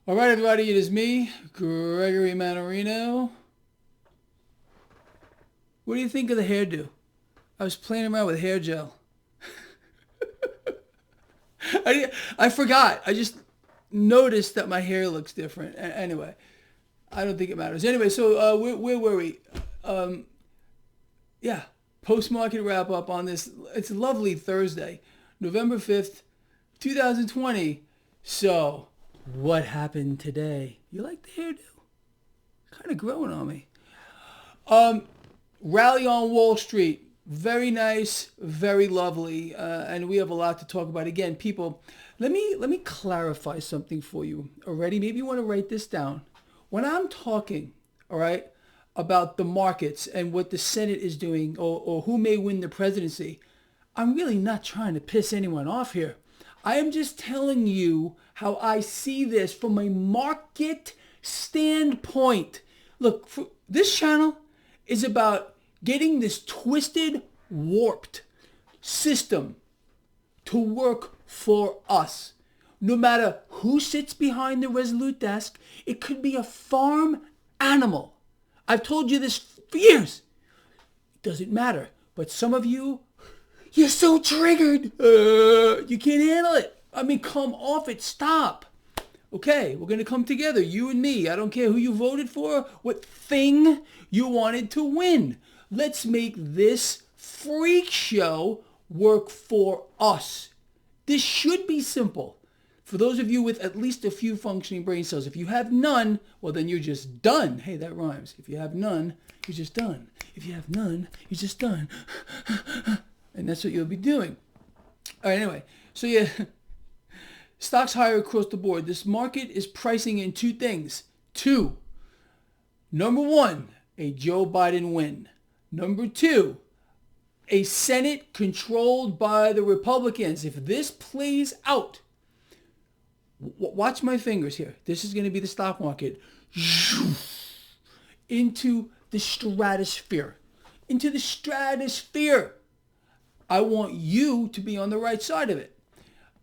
All right, everybody, it is me, Gregory Mannarino. What do you think of the hairdo? I was playing around with hair gel. I forgot. I just noticed that my hair looks different. Anyway, I don't think it matters. Anyway, so where were we? Um, yeah, post-market wrap-up on this. It's a lovely Thursday, November 5th, 2020. So, what happened today? You like the hairdo? Kind of growing on me. Rally on Wall Street. Very nice, very lovely, and we have a lot to talk about. Again, people, let me clarify something for you already. Maybe you want to write this down. When I'm talking, all right, about the markets and what the Senate is doing or who may win the presidency, I'm really not trying to piss anyone off here. I am just telling you how I see this from a market standpoint. Look, this channel is about getting this twisted, warped system to work for us. No matter who sits behind the Resolute desk, it could be a farm animal. I've told you this for years. It doesn't matter. But some of you, you're so triggered. You can't handle it. I mean, come off it. Stop. Okay, we're going to come together, you and me. I don't care who you voted for, what thing you wanted to win. Let's make this freak show work for us. This should be simple. For those of you with at least a few functioning brain cells, if you have none, well, then you're just done. Hey, that rhymes. If you have none, you're just done. If you have none, you're just done. And that's what you'll be doing. All right, anyway. So, yeah, stocks higher across the board. This market is pricing in two things. Two. Number one, a Joe Biden win. Number two, a Senate controlled by the Republicans. If this plays out, watch my fingers here. This is going to be the stock market into the stratosphere. Into the stratosphere. I want you to be on the right side of it.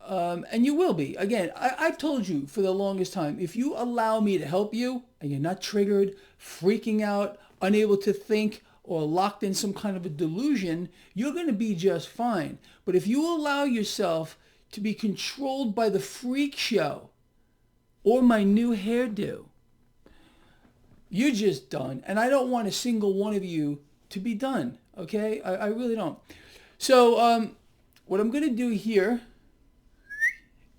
And you will be. Again, I've told you for the longest time, if you allow me to help you and you're not triggered, freaking out, unable to think, or locked in some kind of a delusion, you're going to be just fine. But if you allow yourself to be controlled by the freak show or my new hairdo, you're just done. And I don't want a single one of you to be done. Okay? I really don't. So what I'm going to do here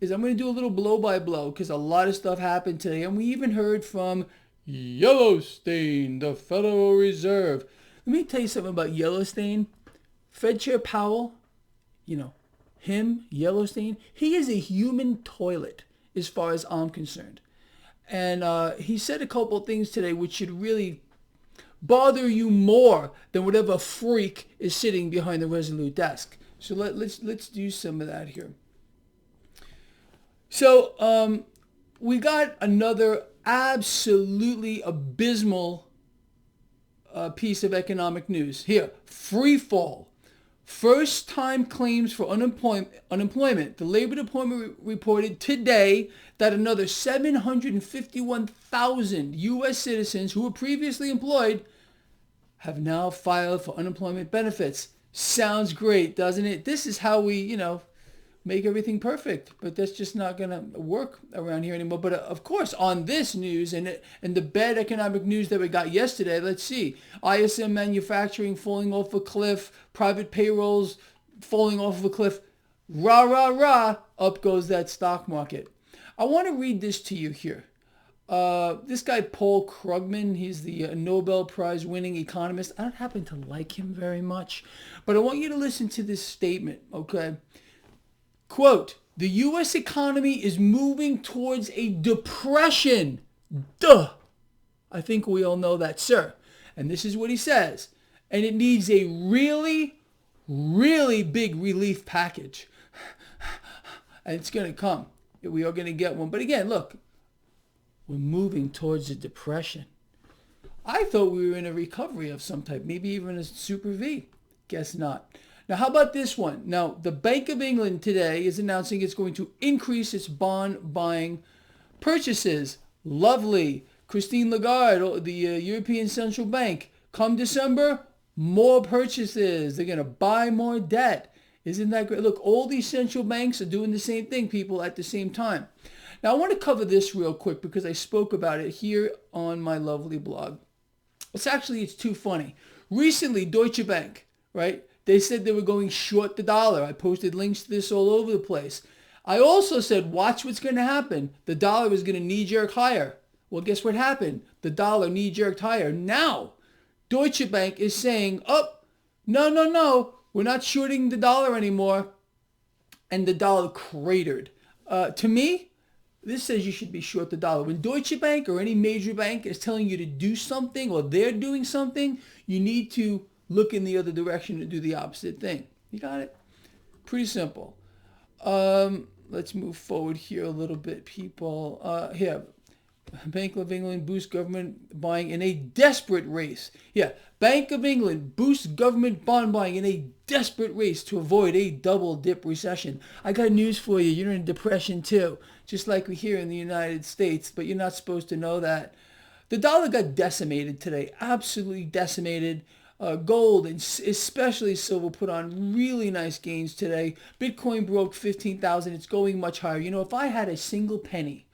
is I'm going to do a little blow by blow because a lot of stuff happened today. And we even heard from Yellowstone, the Federal Reserve. Let me tell you something about Yellowstone. Fed Chair Powell, him, Yellowstone, he is a human toilet as far as I'm concerned. And he said a couple of things today which should really bother you more than whatever freak is sitting behind the Resolute desk. So let's do some of that here. So we got another absolutely abysmal piece of economic news. Here, free fall. First time claims for unemployment. The Labor Department reported today that another 751,000 U.S. citizens who were previously employed have now filed for unemployment benefits. Sounds great, doesn't it? This is how we, make everything perfect, but that's just not going to work around here anymore. But of course, on this news and the bad economic news that we got yesterday, let's see. ISM manufacturing falling off a cliff, private payrolls falling off a cliff. Rah, rah, rah, up goes that stock market. I want to read this to you here. This guy, Paul Krugman, he's the Nobel Prize winning economist. I don't happen to like him very much, but I want you to listen to this statement, okay? Quote, the U.S. economy is moving towards a depression. Duh. I think we all know that, sir. And this is what he says. And it needs a really, really big relief package. And it's going to come. We are going to get one. But again, look, we're moving towards a depression. I thought we were in a recovery of some type, maybe even a super V. Guess not. Now, how about this one? Now, the Bank of England today is announcing it's going to increase its bond buying Purchases, lovely. Christine Lagarde, the European Central Bank, come December, more purchases. They're going to buy more debt. Isn't that great? Look, all these central banks are doing the same thing, people, at the same time. Now, I want to cover this real quick because I spoke about it here on my lovely blog. It's too funny. Recently, Deutsche Bank, right? They said they were going short the dollar. I posted links to this all over the place. I also said, watch what's going to happen. The dollar is going to knee-jerk higher. Well, guess what happened? The dollar knee-jerked higher. Now, Deutsche Bank is saying, oh, no, we're not shorting the dollar anymore. And the dollar cratered. To me, this says you should be short the dollar. When Deutsche Bank or any major bank is telling you to do something or they're doing something, you need to look in the other direction and do the opposite thing. You got it? Pretty simple. Let's move forward here a little bit, people. Here, Bank of England boosts government buying in a desperate race. Yeah, Bank of England boosts government bond buying in a desperate race to avoid a double dip recession. I got news for you. You're in a depression too, just like we here in the United States, but you're not supposed to know that. The dollar got decimated today, absolutely decimated. Gold and especially silver put on really nice gains today. Bitcoin broke 15,000. It's going much higher. You know, if I had a single penny,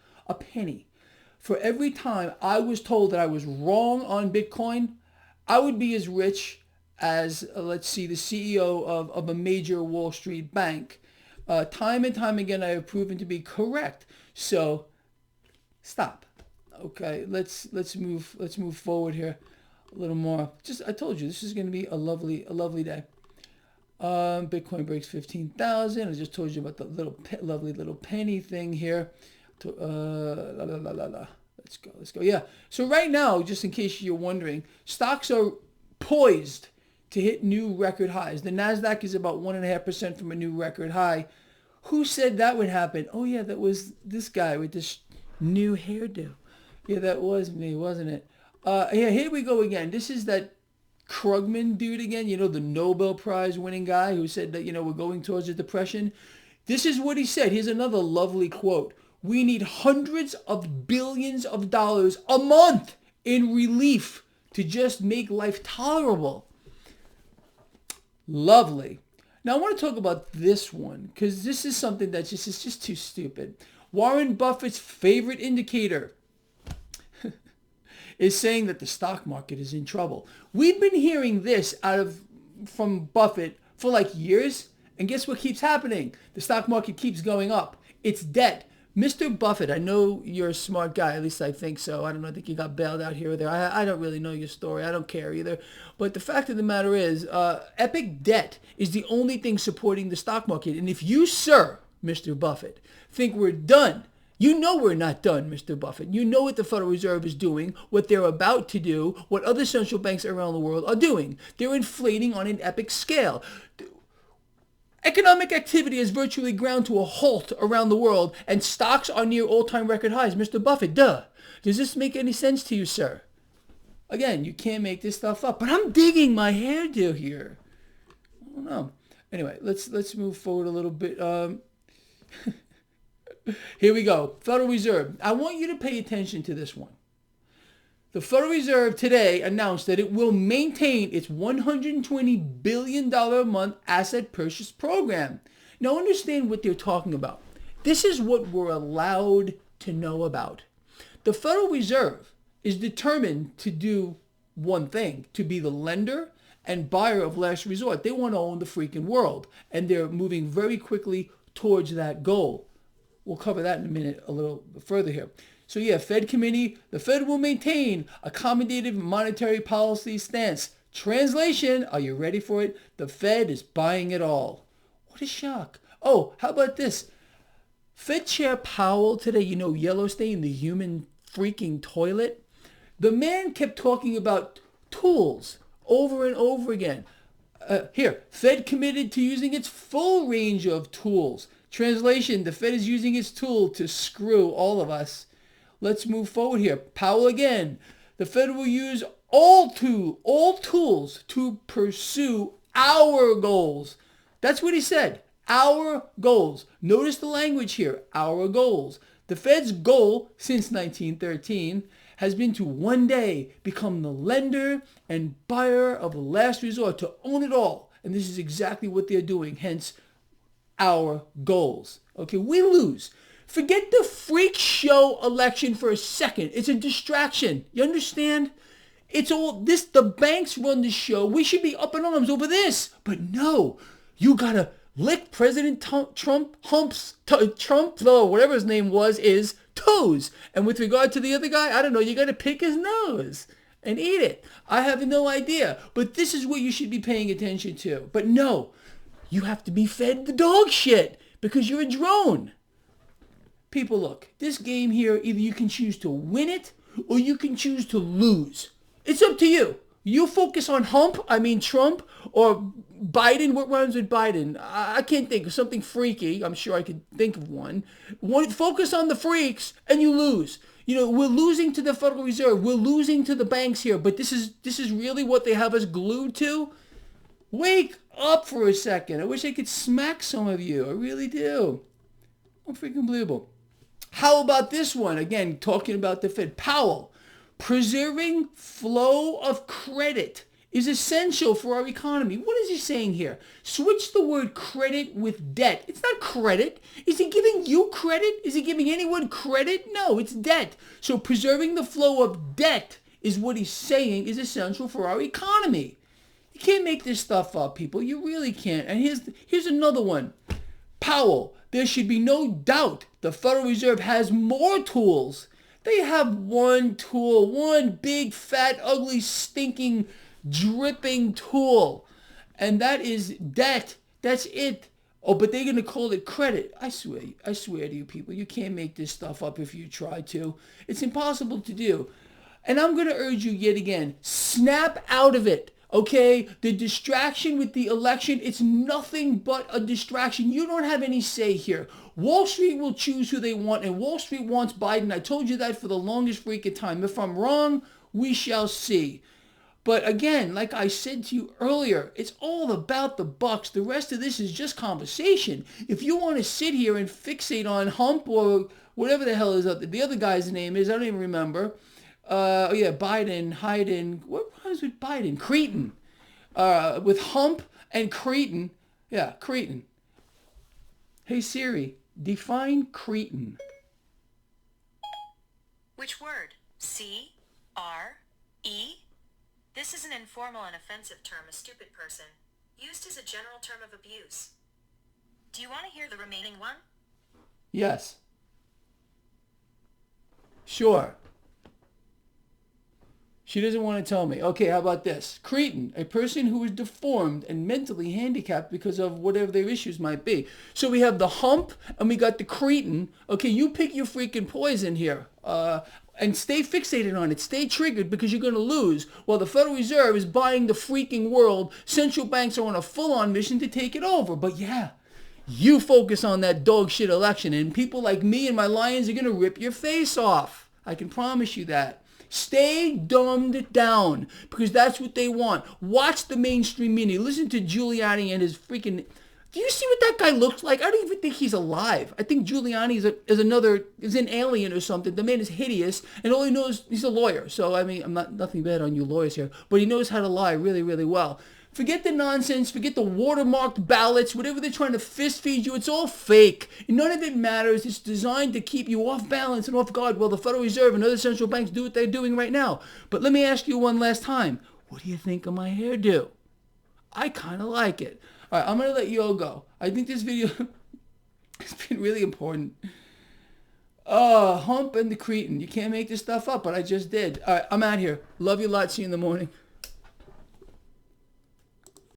for every time I was told that I was wrong on Bitcoin, I would be as rich as, let's see, the CEO of a major Wall Street bank. Time and time again, I have proven to be correct. So, stop. Okay, let's move forward here a little more. I told you this is going to be a lovely day. Bitcoin breaks 15,000. I just told you about the lovely little penny thing here. Let's go. Yeah. So right now, just in case you're wondering, stocks are poised to hit new record highs. The Nasdaq is about 1.5% from a new record high. Who said that would happen? Oh yeah, that was this guy with this new hairdo. Yeah, that was me, wasn't it? Yeah, here we go again. This is that Krugman dude again, you know, the Nobel Prize winning guy who said that, you know, we're going towards a depression. This is what he said. Here's another lovely quote. We need hundreds of billions of dollars a month in relief to just make life tolerable. Lovely. Now I want to talk about this one because this is something that is just too stupid. Warren Buffett's favorite indicator is saying that the stock market is in trouble. We've been hearing this from Buffett for like years, and guess what keeps happening? The stock market keeps going up. It's debt. Mr. Buffett, I know you're a smart guy, at least I think so. I don't know, I think you got bailed out here or there. I don't really know your story. I don't care either. But the fact of the matter is, epic debt is the only thing supporting the stock market. And if you, sir, Mr. Buffett, think we're done, you know we're not done, Mr. Buffett. You know what the Federal Reserve is doing, what they're about to do, what other central banks around the world are doing. They're inflating on an epic scale. Economic activity has virtually ground to a halt around the world, and stocks are near all-time record highs. Mr. Buffett, duh. Does this make any sense to you, sir? Again, you can't make this stuff up, but I'm digging my hairdo here. I don't know. Anyway, let's move forward a little bit. Here we go. Federal Reserve. I want you to pay attention to this one. The Federal Reserve today announced that it will maintain its $120 billion a month asset purchase program. Now understand what they're talking about. This is what we're allowed to know about. The Federal Reserve is determined to do one thing, to be the lender and buyer of last resort. They want to own the freaking world, and they're moving very quickly towards that goal. We'll cover that in a minute a little further here. So yeah, Fed committee, the Fed will maintain accommodative monetary policy stance. Translation, are you ready for it? The Fed is buying it all. What a shock. Oh, how about this? Fed Chair Powell today, you know, Yellowstone, the human freaking toilet. The man kept talking about tools over and over again. Here, Fed committed to using its full range of tools. Translation, the Fed is using its tool to screw all of us. Let's move forward here. Powell again. The Fed will use all tools to pursue our goals. That's what he said. Our goals. Notice the language here. Our goals. The Fed's goal since 1913 has been to one day become the lender and buyer of last resort, to own it all. And this is exactly what they're doing, hence our goals. Okay, we lose. Forget the freak show election for a second. It's a distraction. You understand? It's all this, the banks run the show. We should be up in arms over this. But no, you gotta lick President Trump, whatever his name was, is toes. And with regard to the other guy, I don't know, you gotta pick his nose and eat it. I have no idea. But this is what you should be paying attention to. But no, you have to be fed the dog shit because you're a drone. People, look, this game here, either you can choose to win it or you can choose to lose. It's up to you. You focus on Trump, or Biden. What rhymes with Biden? I can't think of something freaky. I'm sure I could think of one. Focus on the freaks and you lose. You know, we're losing to the Federal Reserve. We're losing to the banks here. But this is really what they have us glued to? Wake up for a second. I wish I could smack some of you. I really do. Unbelievable. How about this one? Again, talking about the Fed. Powell. Preserving flow of credit is essential for our economy. What is he saying here? Switch the word credit with debt. It's not credit. Is he giving you credit? Is he giving anyone credit? No, it's debt. So preserving the flow of debt is what he's saying is essential for our economy. You can't make this stuff up, people. You really can't. And here's another one. Powell. There should be no doubt the Federal Reserve has more tools. They have one tool, one big, fat, ugly, stinking, dripping tool. And that is debt. That's it. Oh, but they're going to call it credit. I swear to you people, you can't make this stuff up if you try to. It's impossible to do. And I'm going to urge you yet again, snap out of it. Okay, the distraction with the election, it's nothing but a distraction. You don't have any say here. Wall Street will choose who they want, and Wall Street wants Biden. I told you that for the longest freaking time. If I'm wrong, we shall see. But again, like I said to you earlier, it's all about the bucks. The rest of this is just conversation. If you want to sit here and fixate on Hump or whatever the hell is up there, the other guy's name is, I don't even remember. Biden, what rhymes with Biden? Cretin. With Hump and Cretin. Yeah, Cretin. Hey Siri, define Cretin. Which word? C-R-E? This is an informal and offensive term, a stupid person, used as a general term of abuse. Do you want to hear the remaining one? Yes. Sure. She doesn't want to tell me. Okay, how about this? Cretin, a person who is deformed and mentally handicapped because of whatever their issues might be. So we have the Hump and we got the Cretin. Okay, you pick your freaking poison here. And stay fixated on it. Stay triggered because you're going to lose. While the Federal Reserve is buying the freaking world, central banks are on a full-on mission to take it over. But yeah, you focus on that dog shit election and people like me and my lions are going to rip your face off. I can promise you that. Stay dumbed down because that's what they want. Watch the mainstream media. Listen to Giuliani and his freaking... Do you see what that guy looks like? I don't even think he's alive. I think Giuliani is an alien or something. The man is hideous, and all he knows, he's a lawyer. So, I mean, nothing bad on you lawyers here, but he knows how to lie really, really well. Forget the nonsense. Forget the watermarked ballots. Whatever they're trying to fist feed you, it's all fake. None of it matters. It's designed to keep you off balance and off guard while the Federal Reserve and other central banks do what they're doing right now. But let me ask you one last time. What do you think of my hairdo? I kind of like it. All right, I'm going to let you all go. I think this video has been really important. Hump and the Cretin. You can't make this stuff up, but I just did. All right, I'm out here. Love you a lot. See you in the morning.